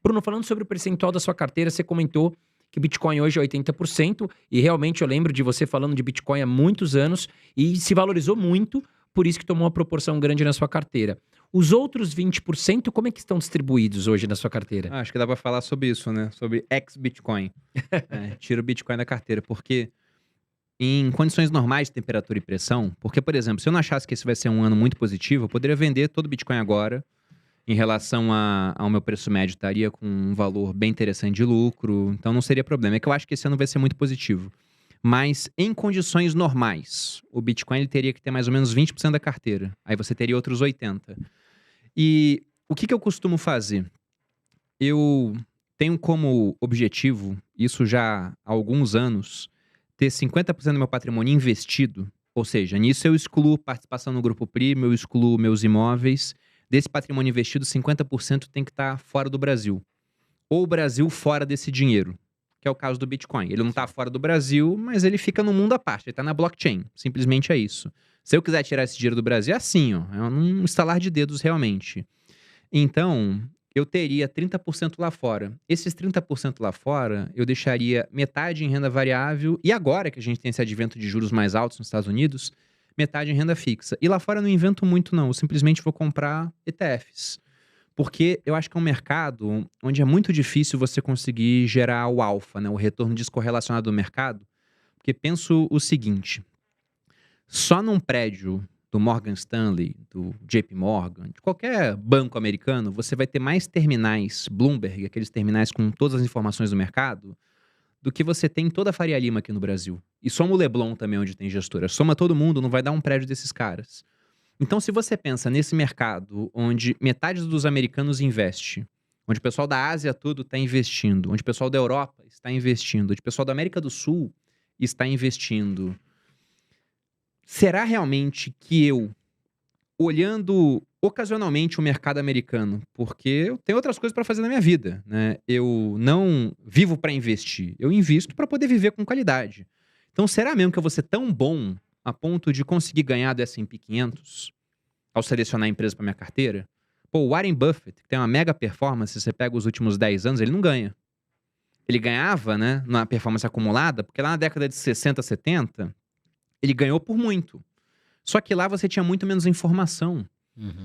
Bruno, falando sobre o percentual da sua carteira, você comentou que Bitcoin hoje é 80%, e realmente eu lembro de você falando de Bitcoin há muitos anos, e se valorizou muito, por isso que tomou uma proporção grande na sua carteira. Os outros 20%, como é que estão distribuídos hoje na sua carteira? Acho que dá pra falar sobre isso, né? Sobre ex-Bitcoin. Tira o Bitcoin da carteira, porque em condições normais de temperatura e pressão, porque, por exemplo, se eu não achasse que esse vai ser um ano muito positivo, eu poderia vender todo o Bitcoin agora, em relação ao meu preço médio, estaria com um valor bem interessante de lucro, então não seria problema. É que eu acho que esse ano vai ser muito positivo. Mas em condições normais, o Bitcoin ele teria que ter mais ou menos 20% da carteira. Aí você teria outros 80%. E o que eu costumo fazer? Eu tenho como objetivo, isso já há alguns anos, ter 50% do meu patrimônio investido. Ou seja, nisso eu excluo participação no Grupo Primo, eu excluo meus imóveis. Desse patrimônio investido, 50% tem que estar fora do Brasil. Ou o Brasil fora desse dinheiro, que é o caso do Bitcoin. Ele não está fora do Brasil, mas ele fica no mundo à parte, ele está na blockchain. Simplesmente é isso. Se eu quiser tirar esse dinheiro do Brasil, é assim, ó, é um estalar de dedos realmente. Então, eu teria 30% lá fora. Esses 30% lá fora, eu deixaria metade em renda variável, e agora que a gente tem esse advento de juros mais altos nos Estados Unidos, metade em renda fixa. E lá fora eu não invento muito não, eu simplesmente vou comprar ETFs. Porque eu acho que é um mercado onde é muito difícil você conseguir gerar o alfa, né, o retorno descorrelacionado do mercado. Porque penso o seguinte, só num prédio do Morgan Stanley, do JP Morgan, de qualquer banco americano, você vai ter mais terminais Bloomberg, aqueles terminais com todas as informações do mercado, do que você tem em toda a Faria Lima aqui no Brasil. E soma o Leblon também, onde tem gestora. Soma todo mundo, não vai dar um prédio desses caras. Então, se você pensa nesse mercado onde metade dos americanos investe, onde o pessoal da Ásia todo está investindo, onde o pessoal da Europa está investindo, onde o pessoal da América do Sul está investindo, será realmente que eu, olhando ocasionalmente o mercado americano, porque eu tenho outras coisas para fazer na minha vida, né? Eu não vivo para investir, eu invisto para poder viver com qualidade. Então, será mesmo que eu vou ser tão bom a ponto de conseguir ganhar do S&P 500 ao selecionar a empresa para minha carteira? Pô, o Warren Buffett, que tem uma mega performance, você pega os últimos 10 anos, ele não ganha. Ele ganhava, né, na performance acumulada, porque lá na década de 60, 70, ele ganhou por muito. Só que lá você tinha muito menos informação.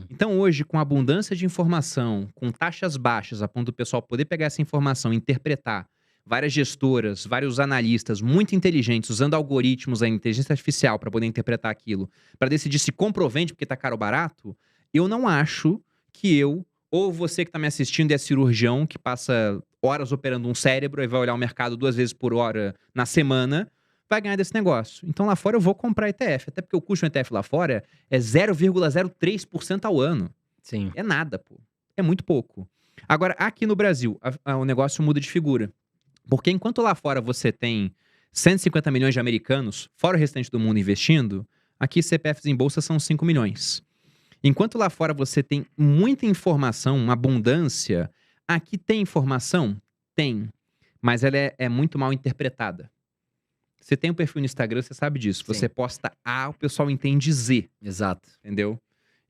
Então hoje, com abundância de informação, com taxas baixas, a ponto do pessoal poder pegar essa informação e interpretar, várias gestoras, vários analistas muito inteligentes, usando algoritmos, a inteligência artificial para poder interpretar aquilo, para decidir se compra ou vende porque tá caro ou barato, eu não acho que eu, ou você que está me assistindo é cirurgião, que passa horas operando um cérebro e vai olhar o mercado 2 vezes por hora na semana, vai ganhar desse negócio. Então lá fora eu vou comprar ETF, até porque o custo de um ETF lá fora é 0,03% ao ano. Sim. É nada, pô. É muito pouco. Agora, aqui no Brasil, o negócio muda de figura. Porque enquanto lá fora você tem 150 milhões de americanos, fora o restante do mundo investindo, aqui CPFs em bolsa são 5 milhões. Enquanto lá fora você tem muita informação, uma abundância, aqui tem informação? Tem. Mas ela é muito mal interpretada. Você tem um perfil no Instagram, você sabe disso. Sim. Você posta A, o pessoal entende Z. Exato. Entendeu?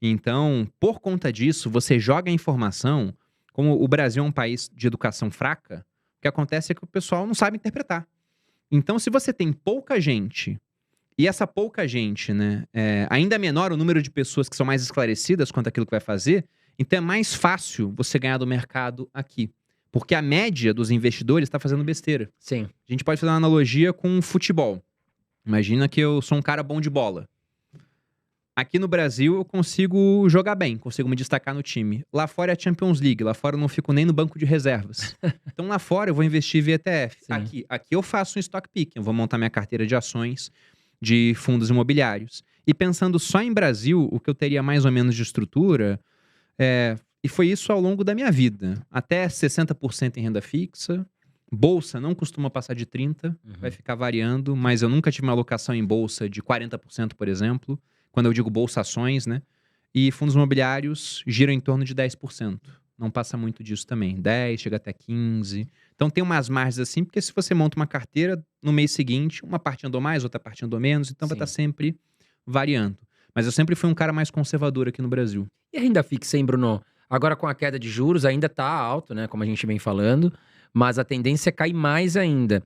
Então, por conta disso, você joga a informação, como o Brasil é um país de educação fraca, o que acontece é que o pessoal não sabe interpretar. Então, se você tem pouca gente, e essa pouca gente, né, ainda é menor o número de pessoas que são mais esclarecidas quanto àquilo que vai fazer, então é mais fácil você ganhar do mercado aqui. Porque a média dos investidores está fazendo besteira. Sim. A gente pode fazer uma analogia com futebol. Imagina que eu sou um cara bom de bola. Aqui no Brasil eu consigo jogar bem, consigo me destacar no time. Lá fora é a Champions League, lá fora eu não fico nem no banco de reservas. Então lá fora eu vou investir via ETF. Sim. Aqui eu faço um stock picking, eu vou montar minha carteira de ações de fundos imobiliários. E pensando só em Brasil, o que eu teria mais ou menos de estrutura, e foi isso ao longo da minha vida. Até 60% em renda fixa. Bolsa não costuma passar de 30%, vai ficar variando, mas eu nunca tive uma alocação em bolsa de 40%, por exemplo. Quando eu digo bolsa ações, né? E fundos imobiliários giram em torno de 10%. Não passa muito disso também. 10%, chega até 15%. Então tem umas margens assim, porque se você monta uma carteira, no mês seguinte, uma parte andou mais, outra parte andou menos, então vai estar sempre variando. Mas eu sempre fui um cara mais conservador aqui no Brasil. E a renda fixa, hein, Bruno? Agora, com a queda de juros, ainda tá alto, né? Como a gente vem falando, mas a tendência é cair mais ainda.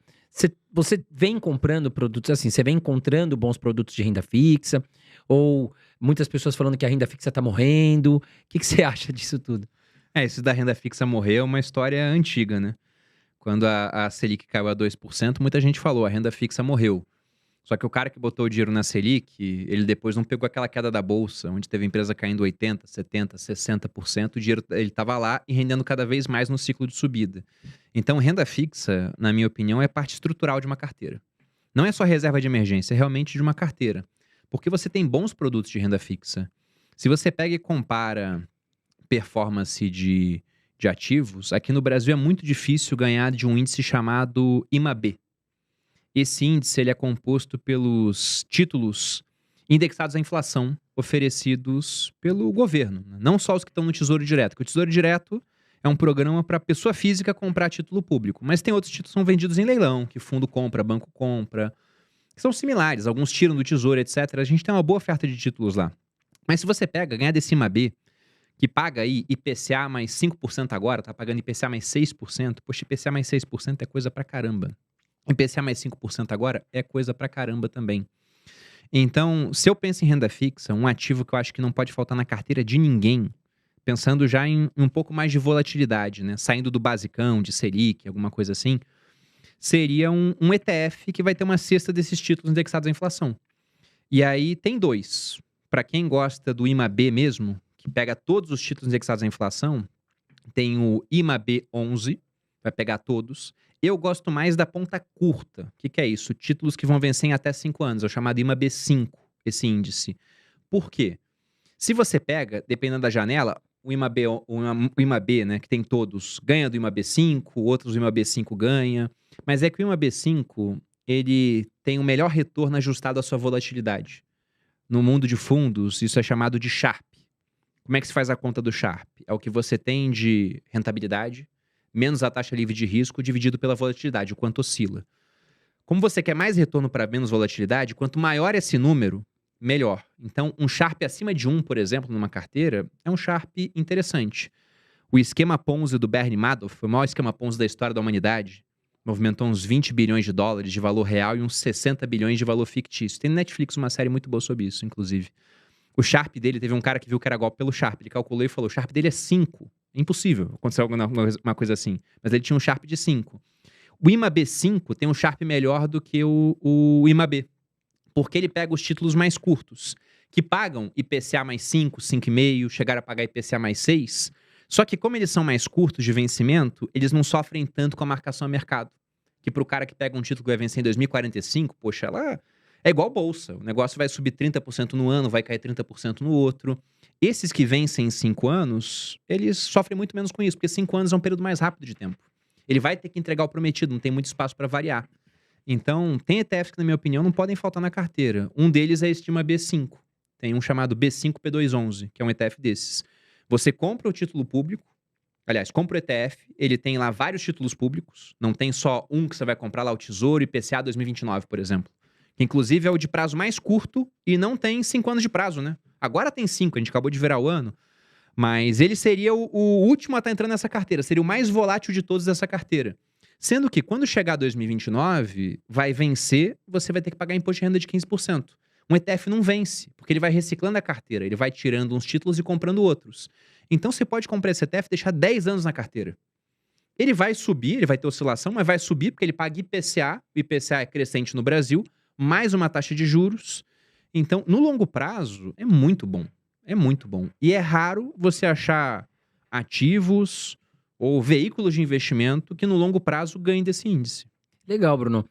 Você vem comprando produtos assim, você vem encontrando bons produtos de renda fixa, ou muitas pessoas falando que a renda fixa tá morrendo. O que você acha disso tudo? Isso da renda fixa morrer é uma história antiga, né? Quando a Selic caiu a 2%, muita gente falou, a renda fixa morreu. Só que o cara que botou o dinheiro na Selic, ele depois não pegou aquela queda da bolsa, onde teve a empresa caindo 80%, 70%, 60%, o dinheiro ele estava lá e rendendo cada vez mais no ciclo de subida. Então, renda fixa, na minha opinião, é parte estrutural de uma carteira. Não é só reserva de emergência, é realmente de uma carteira. Porque você tem bons produtos de renda fixa. Se você pega e compara performance de ativos, aqui no Brasil é muito difícil ganhar de um índice chamado IMAB. Esse índice ele é composto pelos títulos indexados à inflação oferecidos pelo governo, né? Não só os que estão no Tesouro Direto, porque o Tesouro Direto é um programa para pessoa física comprar título público, mas tem outros títulos que são vendidos em leilão, que fundo compra, banco compra, que são similares, alguns tiram do Tesouro, etc. A gente tem uma boa oferta de títulos lá. Mas se você pega, ganhar desse IMAB, que paga aí IPCA mais 5% agora, tá pagando IPCA mais 6%, poxa, IPCA mais 6% é coisa pra caramba. IPCA mais 5% agora é coisa pra caramba também. Então, se eu penso em renda fixa, um ativo que eu acho que não pode faltar na carteira de ninguém, pensando já em um pouco mais de volatilidade, né? Saindo do basicão, de Selic, alguma coisa assim, seria um ETF que vai ter uma cesta desses títulos indexados à inflação. E aí tem dois. Para quem gosta do IMAB mesmo, que pega todos os títulos indexados à inflação, tem o IMAB 11, vai pegar todos. Eu gosto mais da ponta curta. O que é isso? Títulos que vão vencer em até 5 anos. É o chamado IMAB 5, esse índice. Por quê? Se você pega, dependendo da janela, o IMAB, né, que tem todos, ganha do IMAB 5, outros do IMAB 5 ganha. Mas é que o IMAB 5, ele tem o melhor retorno ajustado à sua volatilidade. No mundo de fundos, isso é chamado de Sharpe. Como é que se faz a conta do Sharpe? É o que você tem de rentabilidade, menos a taxa livre de risco, dividido pela volatilidade, o quanto oscila. Como você quer mais retorno para menos volatilidade, quanto maior esse número, melhor. Então, um Sharpe acima de 1, por exemplo, numa carteira, é um Sharpe interessante. O esquema Ponzi do Bernie Madoff foi o maior esquema Ponzi da história da humanidade. Movimentou uns 20 bilhões de dólares de valor real e uns 60 bilhões de valor fictício. Tem no Netflix uma série muito boa sobre isso, inclusive. O Sharpe dele, teve um cara que viu que era golpe pelo Sharpe. Ele calculou e falou, o Sharpe dele é 5. Impossível acontecer alguma coisa assim. Mas ele tinha um Sharpe de 5. O IMAB 5 tem um Sharpe melhor do que o IMAB. Porque ele pega os títulos mais curtos, que pagam IPCA mais 5, 5,5, chegaram a pagar IPCA mais 6. Só que como eles são mais curtos de vencimento, eles não sofrem tanto com a marcação a mercado. Que pro cara que pega um título que vai vencer em 2045, poxa, ela é igual bolsa. O negócio vai subir 30% no ano, vai cair 30% no outro. Esses que vencem em 5 anos, eles sofrem muito menos com isso, porque 5 anos é um período mais rápido de tempo. Ele vai ter que entregar o prometido, não tem muito espaço para variar. Então, tem ETFs que, na minha opinião, não podem faltar na carteira. Um deles é esse B5. Tem um chamado B5P211, que é um ETF desses. Você compra o título público, aliás, compra o ETF, ele tem lá vários títulos públicos, não tem só um que você vai comprar lá, o Tesouro IPCA 2029, por exemplo. Que inclusive é o de prazo mais curto e não tem 5 anos de prazo, né? Agora tem 5, a gente acabou de virar o ano, mas ele seria o último a estar entrando nessa carteira, seria o mais volátil de todos dessa carteira. Sendo que quando chegar 2029, vai vencer, você vai ter que pagar imposto de renda de 15%. Um ETF não vence, porque ele vai reciclando a carteira, ele vai tirando uns títulos e comprando outros. Então você pode comprar esse ETF e deixar 10 anos na carteira. Ele vai subir, ele vai ter oscilação, mas vai subir porque ele paga IPCA, o IPCA é crescente no Brasil, mais uma taxa de juros. Então, no longo prazo, é muito bom. É muito bom. E é raro você achar ativos ou veículos de investimento que no longo prazo ganhem desse índice. Legal, Bruno.